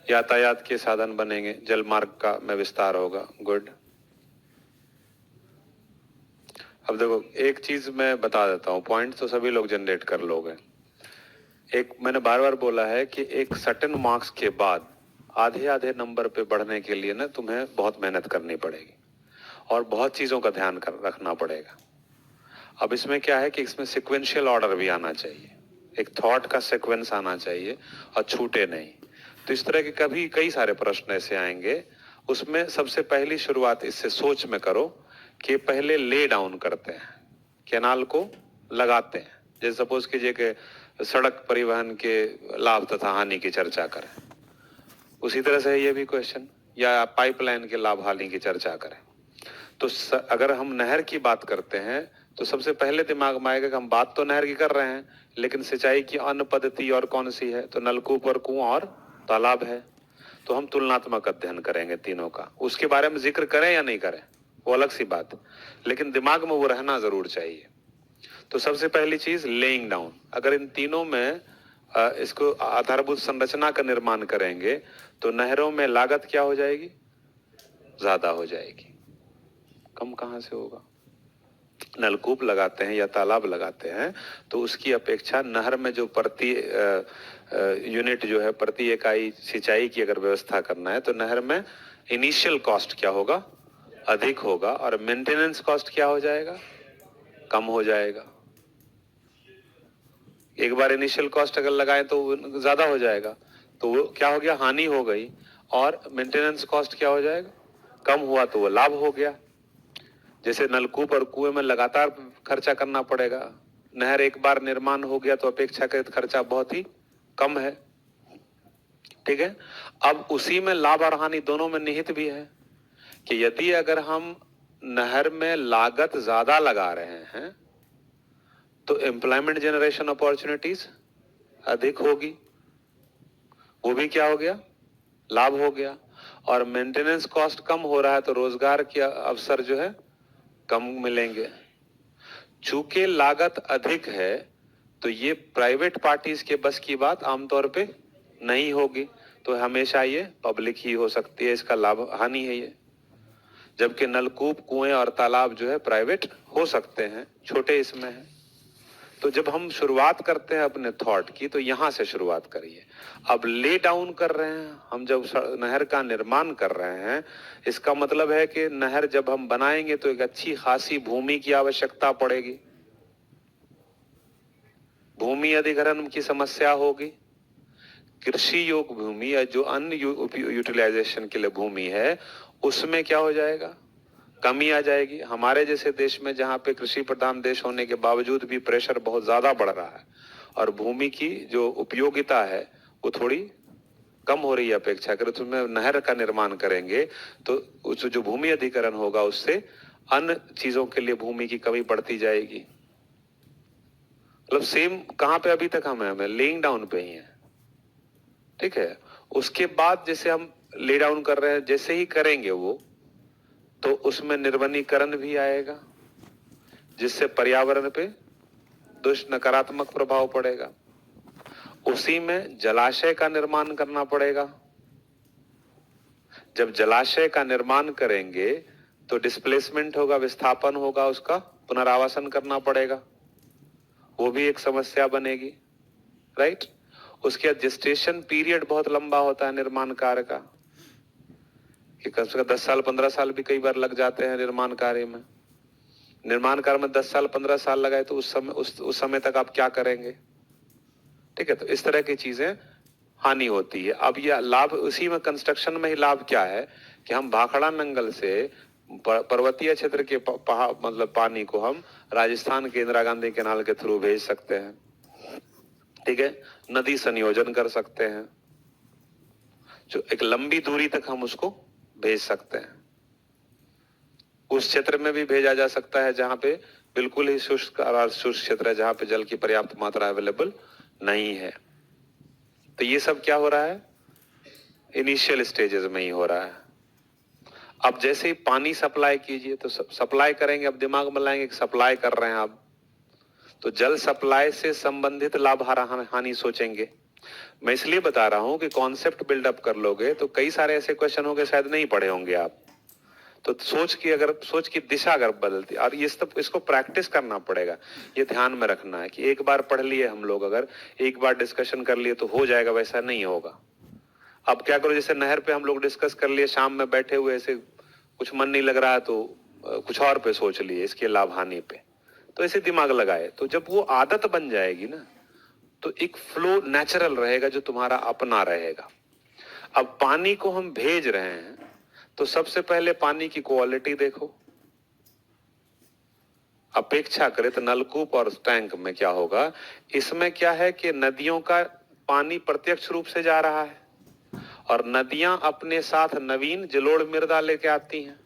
यातायात के साधन बनेंगे, जल मार्ग का में विस्तार होगा। गुड। अब देखो एक चीज मैं बता देता हूँ, पॉइंट तो सभी लोग जनरेट कर लोगे। एक मैंने बार बार बोला है कि एक सर्टेन मार्क्स के बाद आधे आधे नंबर पे बढ़ने के लिए ना तुम्हें बहुत मेहनत करनी पड़ेगी और बहुत चीजों का ध्यान रखना पड़ेगा। अब इसमें क्या है कि इसमें सिक्वेंशियल ऑर्डर भी आना चाहिए, एक थॉट का सीक्वेंस आना चाहिए और छूटे नहीं। तो इस तरह के कभी कई सारे प्रश्न ऐसे आएंगे, उसमें सबसे पहली शुरुआत इससे सोच में करो कि पहले ले डाउन करते हैं, कैनाल को लगाते हैं। जैसे सपोज कीजिए कि सड़क परिवहन के लाभ तथा हानि की चर्चा करें, उसी तरह से ये भी क्वेश्चन, या पाइपलाइन के लाभ हानि की चर्चा करें। तो अगर हम नहर की बात करते हैं तो सबसे पहले दिमाग में आएगा कि हम बात तो नहर की कर रहे हैं, लेकिन सिंचाई की अन्य पद्धति और कौन सी है, तो नलकूप और कुआं और तालाब है। तो हम तुलनात्मक अध्ययन करेंगे तीनों का, उसके बारे में जिक्र करें या नहीं करें वो अलग सी बात है, लेकिन दिमाग में वो रहना जरूर चाहिए। तो सबसे पहली चीज लेइंग डाउन। अगर इन तीनों में इसको आधारभूत संरचना का निर्माण करेंगे तो नहरों में लागत क्या हो जाएगी, ज्यादा हो जाएगी। कम कहां से होगा? नलकूप लगाते हैं या तालाब लगाते हैं तो उसकी अपेक्षा नहर में जो प्रति यूनिट जो है, प्रति इकाई सिंचाई की अगर व्यवस्था करना है तो नहर में इनिशियल कॉस्ट क्या होगा, अधिक होगा, और मेंटेनेंस कॉस्ट क्या हो जाएगा, कम हो जाएगा। एक बार इनिशियल कॉस्ट अगर लगाए तो वो ज्यादा हो जाएगा, तो वो क्या हो गया, हानि हो गई, और मेंटेनेंस कॉस्ट क्या हो जाएगा, कम हुआ, तो वो लाभ हो गया। जैसे नलकूप और कुएं में लगातार खर्चा करना पड़ेगा, नहर एक बार निर्माण हो गया तो अपेक्षाकृत खर्चा बहुत ही कम है। ठीक है। अब उसी में लाभ और हानि दोनों में निहित भी है कि यदि अगर हम नहर में लागत ज्यादा लगा रहे हैं तो एम्प्लॉयमेंट जनरेशन अपॉर्चुनिटीज अधिक होगी, वो भी क्या हो गया, लाभ हो गया। और मेंटेनेंस कॉस्ट कम हो रहा है तो रोजगार के अवसर जो है कम मिलेंगे। चूंकि लागत अधिक है तो ये प्राइवेट पार्टीज के बस की बात आमतौर पे नहीं होगी, तो हमेशा ये पब्लिक ही हो सकती है, इसका लाभ हानि है ये। जबकि नलकूप, कुएं और तालाब जो है प्राइवेट हो सकते हैं, छोटे इसमें है। तो जब हम शुरुआत करते हैं अपने थॉट की तो यहां से शुरुआत करिए। अब ले डाउन कर रहे हैं हम, जब नहर का निर्माण कर रहे हैं, इसका मतलब है कि नहर जब हम बनाएंगे तो एक अच्छी खासी भूमि की आवश्यकता पड़ेगी, भूमि अधिग्रहण की समस्या होगी। कृषि योग्य भूमि या जो अन्य यूटिलाइजेशन के लिए भूमि है उसमें क्या हो जाएगा, कमी आ जाएगी। हमारे जैसे देश में जहां पे कृषि प्रधान देश होने के बावजूद भी प्रेशर बहुत ज्यादा बढ़ रहा है और भूमि की जो उपयोगिता है वो थोड़ी कम हो रही है अपेक्षा करें, तो उसमें नहर का निर्माण करेंगे तो उस जो भूमि अधिग्रहण होगा उससे अन्य चीजों के लिए भूमि की कमी बढ़ती जाएगी। मतलब सेम कहां पे अभी तक हमें लेइंग डाउन पे ही है। ठीक है। उसके बाद जैसे हम ले डाउन कर रहे हैं, जैसे ही करेंगे वो तो उसमें निर्वनीकरण भी आएगा जिससे पर्यावरण पे नकारात्मक प्रभाव पड़ेगा। उसी में जलाशय का निर्माण करना पड़ेगा। जब जलाशय का निर्माण करेंगे तो डिस्प्लेसमेंट होगा, विस्थापन होगा, उसका पुनरावासन करना पड़ेगा, वो भी एक समस्या बनेगी। राइट। उसके बाद जेस्टेशन पीरियड बहुत लंबा होता है निर्माण कार्य का, कि कम से कम 10 साल 15 साल भी कई बार लग जाते हैं निर्माण कार्य में। निर्माण कार्य में 10 साल 15 साल लगाए तो उस समय तक आप क्या करेंगे। ठीक है। तो इस तरह की चीजें हानि होती है। अब यह लाभ उसी में कंस्ट्रक्शन में ही लाभ क्या है कि हम भाखड़ा नंगल से पर्वतीय क्षेत्र के मतलब पानी को हम राजस्थान के इंदिरा गांधी कैनाल के थ्रू भेज सकते हैं। ठीक है। नदी संयोजन कर सकते हैं, जो एक लंबी दूरी तक हम उसको भेज सकते हैं। उस क्षेत्र में भी भेजा जा सकता है जहां पे बिल्कुल ही शुष्क और शुष्क क्षेत्र है, जहां पे जल की पर्याप्त मात्रा अवेलेबल नहीं है। तो ये सब क्या हो रहा है, इनिशियल स्टेजेस में ही हो रहा है। अब जैसे ही पानी सप्लाई कीजिए तो सप्लाई करेंगे, अब दिमाग में लाएंगे कि सप्लाई कर रहे हैं आप, तो जल सप्लाई से संबंधित लाभ हानि सोचेंगे। मैं इसलिए बता रहा हूं कि कॉन्सेप्ट बिल्डअप कर लोगे तो कई सारे ऐसे क्वेश्चन होंगे शायद नहीं पढ़े होंगे आप, तो सोच की दिशा अगर बदलती, और ये सब इसको प्रैक्टिस करना पड़ेगा। ये ध्यान में रखना है कि एक बार पढ़ लिए हम लोग, अगर एक बार डिस्कशन कर लिए तो हो जाएगा, वैसा नहीं होगा। अब क्या करो, जैसे नहर पे हम लोग डिस्कस कर लिए, शाम में बैठे हुए ऐसे कुछ मन नहीं लग रहा है तो कुछ और पे सोच लिए, इसके लाभ हानि पे, तो ऐसे दिमाग लगाए, तो जब वो आदत बन जाएगी ना तो एक फ्लो नेचुरल रहेगा जो तुम्हारा अपना रहेगा। अब पानी को हम भेज रहे हैं तो सबसे पहले पानी की क्वालिटी देखो। अपेक्षाकृत नलकूप और टैंक में क्या होगा, इसमें क्या है कि नदियों का पानी प्रत्यक्ष रूप से जा रहा है और नदियां अपने साथ नवीन जलोढ़ मृदा लेके आती हैं,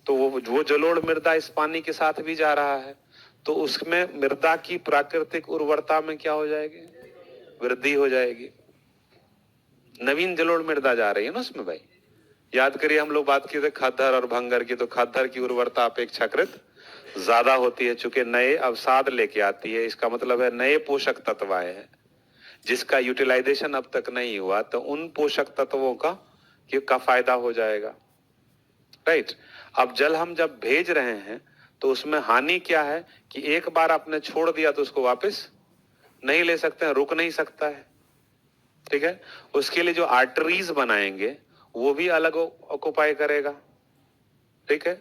तो वो जलोढ़ मृदा इस पानी के साथ भी जा रहा है, तो उसमें मृदा की प्राकृतिक उर्वरता में क्या हो जाएगी, वृद्धि हो जाएगी। नवीन जलोढ़ मृदा जा रही है ना उसमें भाई। याद करिए हम लोग बात किए थे खद्दर और भंगर की, तो खद्दर की उर्वरता अपेक्षाकृत ज्यादा होती है, चूंकि नए अवसाद लेके आती है, इसका मतलब है नए पोषक तत्व आए हैं जिसका यूटिलाइजेशन अब तक नहीं हुआ, तो उन पोषक तत्वों का फायदा हो जाएगा। राइट। अब जल हम जब भेज रहे हैं तो उसमें हानि क्या है कि एक बार आपने छोड़ दिया तो उसको वापस नहीं ले सकते हैं, रुक नहीं सकता है। ठीक है, उसके लिए जो आर्टरीज बनाएंगे वो भी अलग ऑक्युपाई करेगा। ठीक है,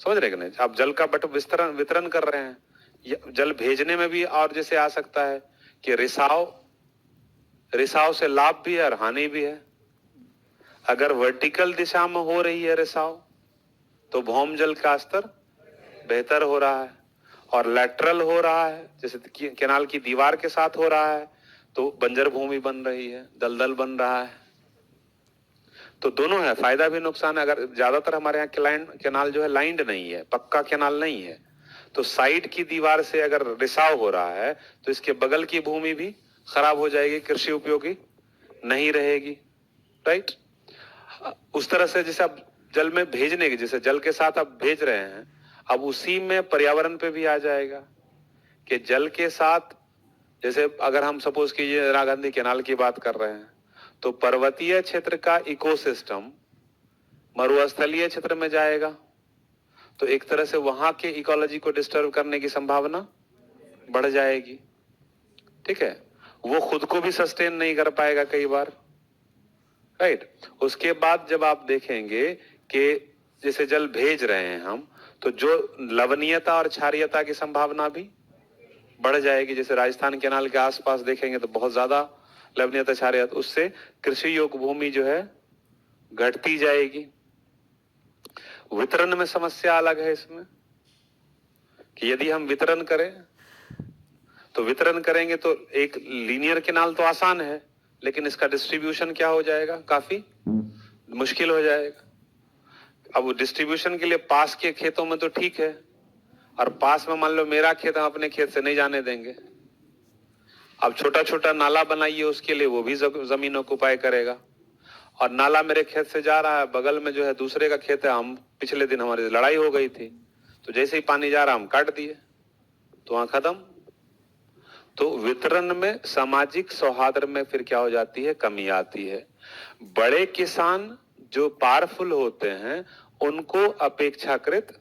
समझ रहे कि नहीं। आप जल का बट वितरण कर रहे हैं, जल भेजने में भी और जैसे आ सकता है कि रिसाव से लाभ भी है और हानि भी है। अगर वर्टिकल दिशा में हो रही है रिसाव तो भौम जल का स्तर बेहतर हो रहा है, और लैटरल हो रहा है जैसे केनाल की दीवार के साथ हो रहा है तो बंजर भूमि बन रही है, दलदल बन रहा है। तो दोनों है, फायदा भी नुकसान है। अगर ज्यादातर हमारे यहाँ केनाल जो है लाइंड नहीं है, पक्का केनाल नहीं है, तो साइड की दीवार से अगर रिसाव हो रहा है तो इसके बगल की भूमि भी खराब हो जाएगी, कृषि उपयोगी नहीं रहेगी। राइट। उस तरह से जैसे आप जल में भेजने की, जैसे जल के साथ आप भेज रहे हैं, अब उसी में पर्यावरण पे भी आ जाएगा कि जल के साथ, जैसे अगर हम सपोज कीजिए इंदिरा गांधी केनाल की बात कर रहे हैं तो पर्वतीय क्षेत्र का इकोसिस्टम मरुस्थलीय क्षेत्र में जाएगा, तो एक तरह से वहां के इकोलॉजी को डिस्टर्ब करने की संभावना बढ़ जाएगी। ठीक है, वो खुद को भी सस्टेन नहीं कर पाएगा कई बार। राइट। उसके बाद जब आप देखेंगे कि जैसे जल भेज रहे हैं हम, तो जो लवणीयता और क्षारीयता की संभावना भी बढ़ जाएगी। जैसे राजस्थान केनाल के आसपास देखेंगे तो बहुत ज्यादा लवणीयता क्षारीयता, उससे कृषि योग्य भूमि जो है घटती जाएगी। वितरण में समस्या अलग है इसमें कि यदि हम वितरण करें तो वितरण करेंगे तो एक लीनियर केनाल तो आसान है, लेकिन इसका डिस्ट्रीब्यूशन क्या हो जाएगा, काफी मुश्किल हो जाएगा। अब डिस्ट्रीब्यूशन के लिए पास के खेतों में तो ठीक है, और पास में मान लो मेरा खेत, हम अपने खेत से नहीं जाने देंगे। अब छोटा छोटा नाला बनाइए उसके लिए, वो भी जमीन ऑक्युपाई करेगा, और नाला मेरे खेत से जा रहा है, बगल में जो है दूसरे का खेत है, हम पिछले दिन हमारी लड़ाई हो गई थी, तो जैसे ही पानी जा रहा हम काट दिए, तो वहां खत्म। तो वितरण में सामाजिक सौहार्द में फिर क्या हो जाती है, कमी आती है। बड़े किसान जो पावरफुल होते हैं उनको अपेक्षाकृत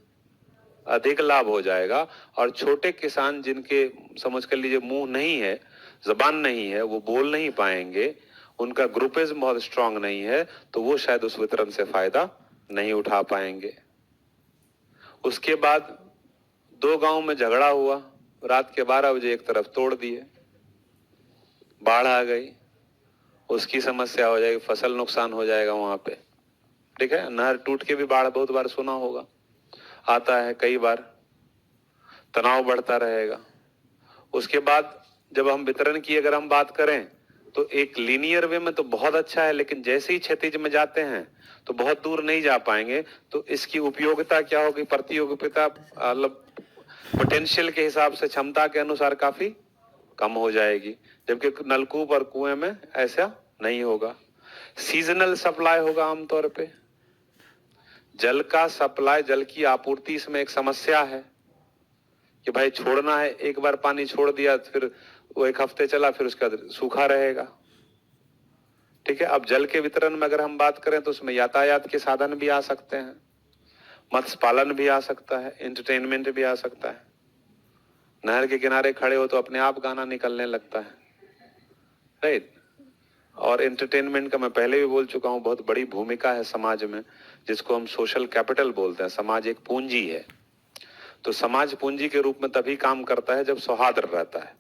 अधिक लाभ हो जाएगा, और छोटे किसान जिनके समझ कर लीजिए मुंह नहीं है, जबान नहीं है, वो बोल नहीं पाएंगे, उनका ग्रुपिज्म बहुत स्ट्रांग नहीं है, तो वो शायद उस वितरण से फायदा नहीं उठा पाएंगे। उसके बाद 2 गांव में झगड़ा हुआ, रात के 12 बजे एक तरफ तोड़ दिए, बाढ़ आ गई, उसकी समस्या हो जाएगी, फसल नुकसान हो जाएगा वहां पे। ठीक है, नहर टूट के भी बाढ़ बहुत बार सुना होगा, आता है कई बार, तनाव बढ़ता रहेगा। उसके बाद जब हम वितरण की अगर हम बात करें तो एक लीनियर वे में तो बहुत अच्छा है, लेकिन जैसे ही क्षैतिज में जाते हैं तो बहुत दूर नहीं जा पाएंगे, तो इसकी उपयोगिता क्या होगी, प्रतियोगिता मतलब पोटेंशियल के हिसाब से, क्षमता के अनुसार काफी कम हो जाएगी, जबकि नलकूप और कुएं में ऐसा नहीं होगा। सीजनल सप्लाई होगा आमतौर पे, जल का सप्लाई, जल की आपूर्ति इसमें एक समस्या है कि भाई छोड़ना है, एक बार पानी छोड़ दिया फिर वो एक हफ्ते चला, फिर उसके बाद सूखा रहेगा। ठीक है। अब जल के वितरण में अगर हम बात करें तो उसमें यातायात के साधन भी आ सकते हैं, मत्स्य पालन भी आ सकता है, एंटरटेनमेंट भी आ सकता है। नहर के किनारे खड़े हो तो अपने आप गाना निकलने लगता है, राइट। और एंटरटेनमेंट का मैं पहले भी बोल चुका हूं, बहुत बड़ी भूमिका है समाज में, जिसको हम सोशल कैपिटल बोलते हैं। समाज एक पूंजी है, तो समाज पूंजी के रूप में तभी काम करता है जब सौहार्द रहता है,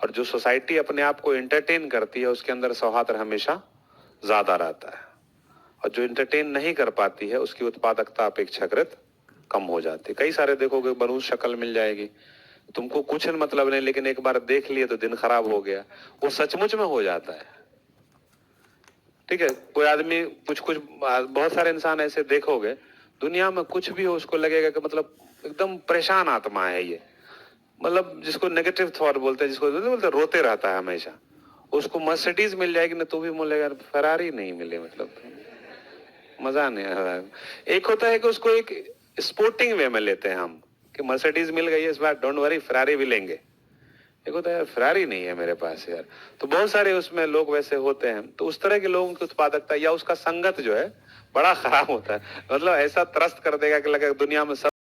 और जो सोसाइटी अपने आप को एंटरटेन करती है उसके अंदर सौहार्द हमेशा ज्यादा रहता है, और जो एंटरटेन नहीं कर पाती है उसकी उत्पादकता अपेक्षाकृत कम हो जाती है। कई सारे देखोगे बनूस शक्ल मिल जाएगी, तुमको कुछ मतलब नहीं, लेकिन एक बार देख लिए तो दिन खराब हो गया, वो सचमुच में हो जाता है। ठीक है। कोई आदमी कुछ कुछ, बहुत सारे इंसान ऐसे देखोगे दुनिया में, कुछ भी हो उसको लगेगा कि मतलब एकदम परेशान आत्मा है ये, मतलब जिसको नेगेटिव थॉट बोलते हैं, जिसको बोलते रोते रहता है हमेशा। उसको मर्सिडीज मिल जाएगी ना तो भी बोलेगा फरारी नहीं मिले, मतलब मजा नहीं आ रहा है। एक होता है कि उसको एक स्पोर्टिंग वे में लेते हैं हम, कि मर्सिडीज मिल गई है इस बार, डोंट वरी फरारी भी लेंगे। एक होता है फरारी नहीं है मेरे पास यार। तो बहुत सारे उसमें लोग वैसे होते हैं, तो उस तरह के लोगों की उत्पादकता या उसका संगत जो है बड़ा खराब होता है, मतलब ऐसा त्रस्त कर देगा कि लगेगा दुनिया में सब